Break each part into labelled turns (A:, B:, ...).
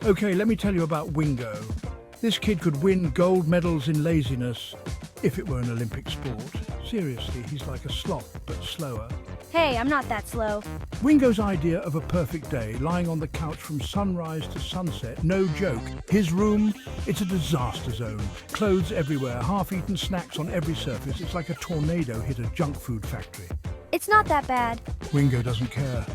A: Okay, let me tell you about Wingo. This kid could win gold medals in laziness if it were an Olympic sport. Seriously, he's like a sloth, but slower.
B: Hey, I'm not that slow.
A: Wingo's idea of a perfect day, lying on the couch from sunrise to sunset, no joke. His room, it's a disaster zone. Clothes everywhere, half-eaten snacks on every surface. It's like a tornado hit a junk food factory.
B: It's not that bad.
A: Wingo doesn't care.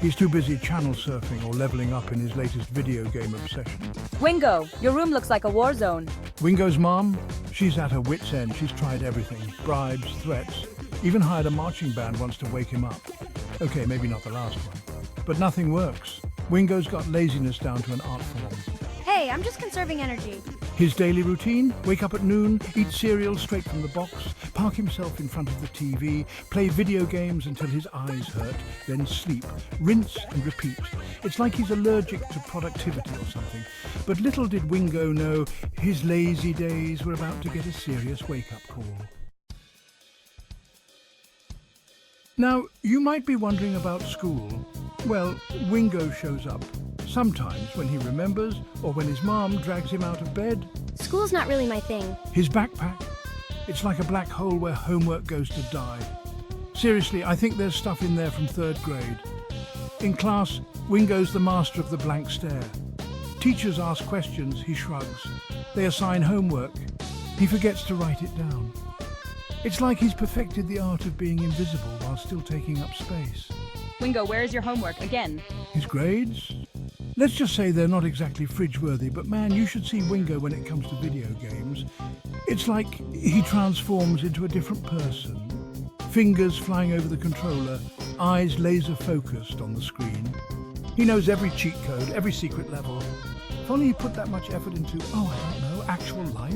A: He's too busy channel surfing or leveling up in his latest video game obsession.
C: Wingo, your room looks like a war zone.
A: Wingo's mom, she's at her wit's end. She's tried everything. Bribes, threats, even hired a marching band once to wake him up. Okay, maybe not the last one. But nothing works. Wingo's got laziness down to an art form.
B: Hey, I'm just conserving energy.
A: His daily routine: wake up at noon, eat cereal straight from the box, park himself in front of the TV, play video games until his eyes hurt, then sleep, rinse and repeat. It's like he's allergic to productivity or something. But little did Wingo know his lazy days were about to get a serious wake-up call. Now, you might be wondering about school. Well, Wingo shows up. Sometimes when he remembers, or when his mom drags him out of bed.
B: School's not really my thing.
A: His backpack, it's like a black hole where homework goes to die. Seriously, I think there's stuff in there from 3rd grade. In class, Wingo's the master of the blank stare. Teachers ask questions, he shrugs. They assign homework, he forgets to write it down. It's like he's perfected the art of being invisible while still taking up space.
C: Wingo, where is your homework again?
A: His grades? Let's just say they're not exactly fridge-worthy, but man, you should see Wingo when it comes to video games. It's like he transforms into a different person. Fingers flying over the controller, eyes laser-focused on the screen. He knows every cheat code, every secret level. If only he put that much effort into, I don't know, actual life.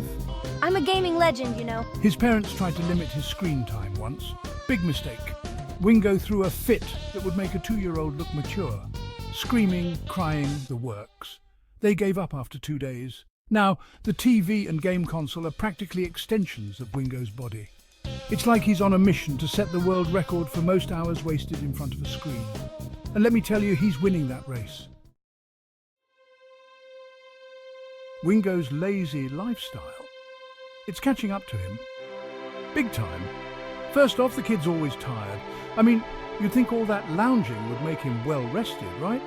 B: I'm a gaming legend, you know.
A: His parents tried to limit his screen time once. Big mistake. Wingo threw a fit that would make a 2-year-old look mature. Screaming, crying, the works. They gave up after 2 days. Now, the TV and game console are practically extensions of Wingo's body. It's like he's on a mission to set the world record for most hours wasted in front of a screen. And let me tell you, he's winning that race. Wingo's lazy lifestyle, it's catching up to him. Big time. First off, the kid's always tired. I mean, you'd think all that lounging would make him well rested, right?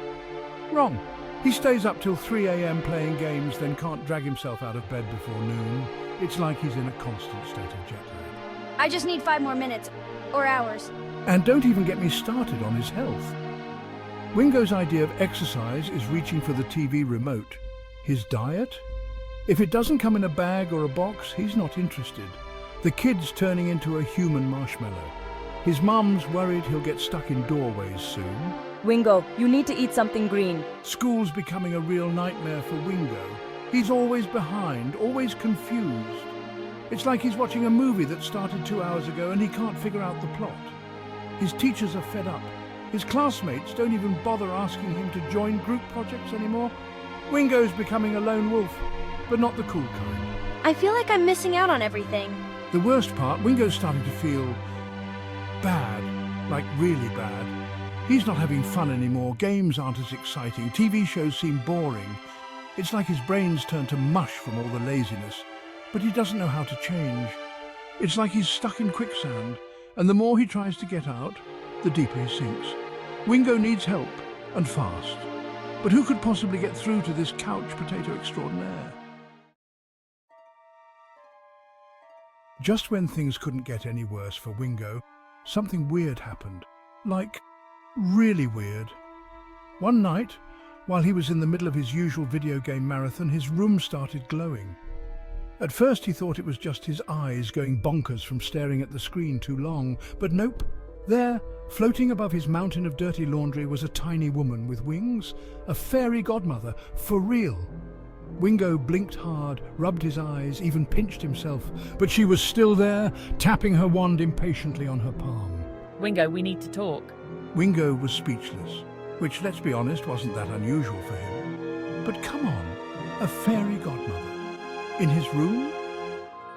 A: Wrong. He stays up till 3 a.m. playing games, then can't drag himself out of bed before noon. It's like he's in a constant state of jet lag.
B: I just need 5 more minutes. Or hours.
A: And don't even get me started on his health. Wingo's idea of exercise is reaching for the TV remote. His diet? If it doesn't come in a bag or a box, he's not interested. The kid's turning into a human marshmallow. His mum's worried he'll get stuck in doorways soon.
C: Wingo, you need to eat something green.
A: School's becoming a real nightmare for Wingo. He's always behind, always confused. It's like he's watching a movie that started 2 hours ago and he can't figure out the plot. His teachers are fed up. His classmates don't even bother asking him to join group projects anymore. Wingo's becoming a lone wolf, but not the cool kind.
B: I feel like I'm missing out on everything.
A: The worst part, Wingo's starting to feel bad, like really bad. He's not having fun anymore, games aren't as exciting, TV shows seem boring. It's like his brain's turned to mush from all the laziness, but he doesn't know how to change. It's like he's stuck in quicksand, and the more he tries to get out, the deeper he sinks. Wingo needs help, and fast. But who could possibly get through to this couch potato extraordinaire? Just when things couldn't get any worse for Wingo, something weird happened. Like, really weird. One night, while he was in the middle of his usual video game marathon, his room started glowing. At first he thought it was just his eyes going bonkers from staring at the screen too long, but nope. There, floating above his mountain of dirty laundry, was a tiny woman with wings, a fairy godmother, for real. Wingo blinked hard, rubbed his eyes, even pinched himself, but she was still there, tapping her wand impatiently on her palm.
C: Wingo, we need to talk.
A: Wingo was speechless, which, let's be honest, wasn't that unusual for him. But come on, a fairy godmother. In his room?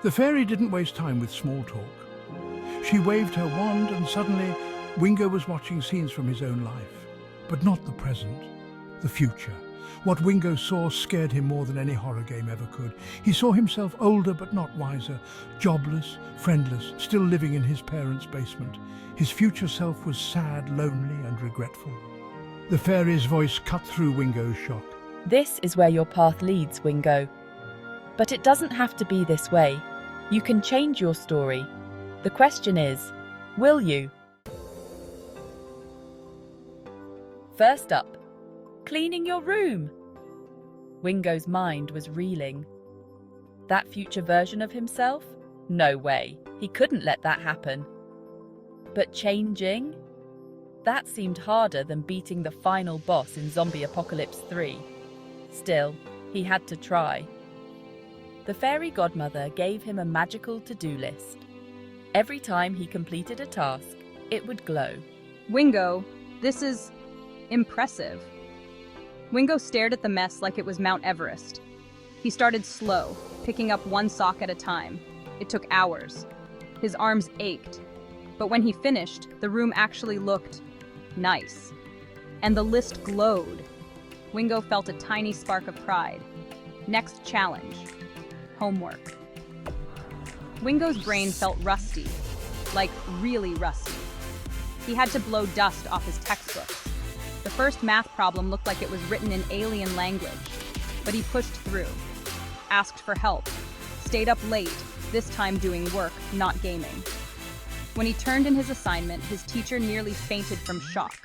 A: The fairy didn't waste time with small talk. She waved her wand and suddenly Wingo was watching scenes from his own life. But not the present, the future. What Wingo saw scared him more than any horror game ever could. He saw himself older but not wiser, jobless, friendless, still living in his parents' basement. His future self was sad, lonely and regretful. The fairy's voice cut through Wingo's shock.
D: This is where your path leads, Wingo. But it doesn't have to be this way. You can change your story. The question is, will you? First up, cleaning your room. Wingo's mind was reeling. That future version of himself? No way. He couldn't let that happen. But changing? That seemed harder than beating the final boss in Zombie Apocalypse 3. Still, he had to try. The fairy godmother gave him a magical to-do list. Every time he completed a task, it would glow.
E: Wingo, this is impressive. Wingo stared at the mess like it was Mount Everest. He started slow, picking up one sock at a time. It took hours. His arms ached. But when he finished, the room actually looked nice. And the list glowed. Wingo felt a tiny spark of pride. Next challenge. Homework. Wingo's brain felt rusty. Like really rusty. He had to blow dust off his textbooks. The first math problem looked like it was written in alien language. But he pushed through. Asked for help. Stayed up late, this time doing work, not gaming. When he turned in his assignment, his teacher nearly fainted from shock.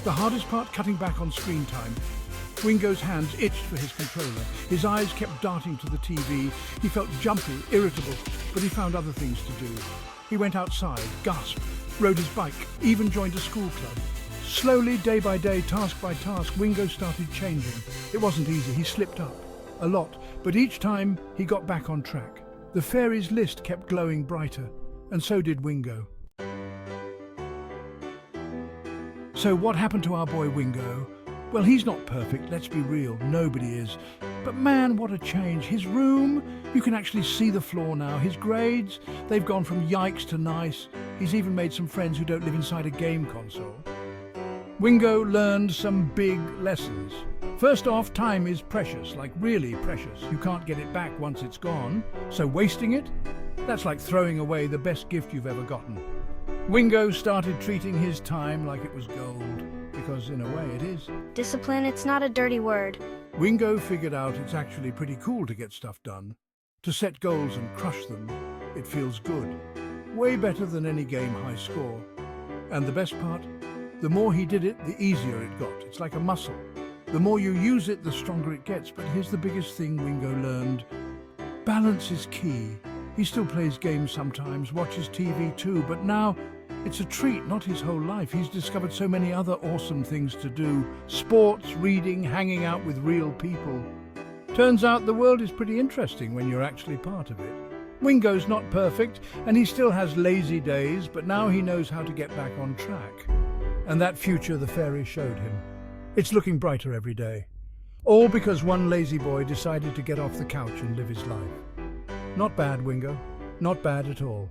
A: The hardest part, cutting back on screen time. Wingo's hands itched for his controller. His eyes kept darting to the TV. He felt jumpy, irritable, but he found other things to do. He went outside, gasped, rode his bike, even joined a school club. Slowly, day by day, task by task, Wingo started changing. It wasn't easy, he slipped up. A lot, but each time he got back on track. The fairy's list kept glowing brighter, and so did Wingo. So what happened to our boy Wingo? Well, he's not perfect, let's be real, nobody is. But man, what a change. His room, you can actually see the floor now. His grades, they've gone from yikes to nice. He's even made some friends who don't live inside a game console. Wingo learned some big lessons. First off, time is precious, like really precious. You can't get it back once it's gone, so wasting it? That's like throwing away the best gift you've ever gotten. Wingo started treating his time like it was gold, because in a way it is.
B: Discipline, it's not a dirty word.
A: Wingo figured out it's actually pretty cool to get stuff done. To set goals and crush them, it feels good. Way better than any game high score. And the best part? The more he did it, the easier it got. It's like a muscle. The more you use it, the stronger it gets. But here's the biggest thing Wingo learned. Balance is key. He still plays games sometimes, watches TV too, but now it's a treat, not his whole life. He's discovered so many other awesome things to do. Sports, reading, hanging out with real people. Turns out the world is pretty interesting when you're actually part of it. Wingo's not perfect, and he still has lazy days, but now he knows how to get back on track. And that future the fairy showed him. It's looking brighter every day. All because one lazy boy decided to get off the couch and live his life. Not bad, Wingo. Not bad at all.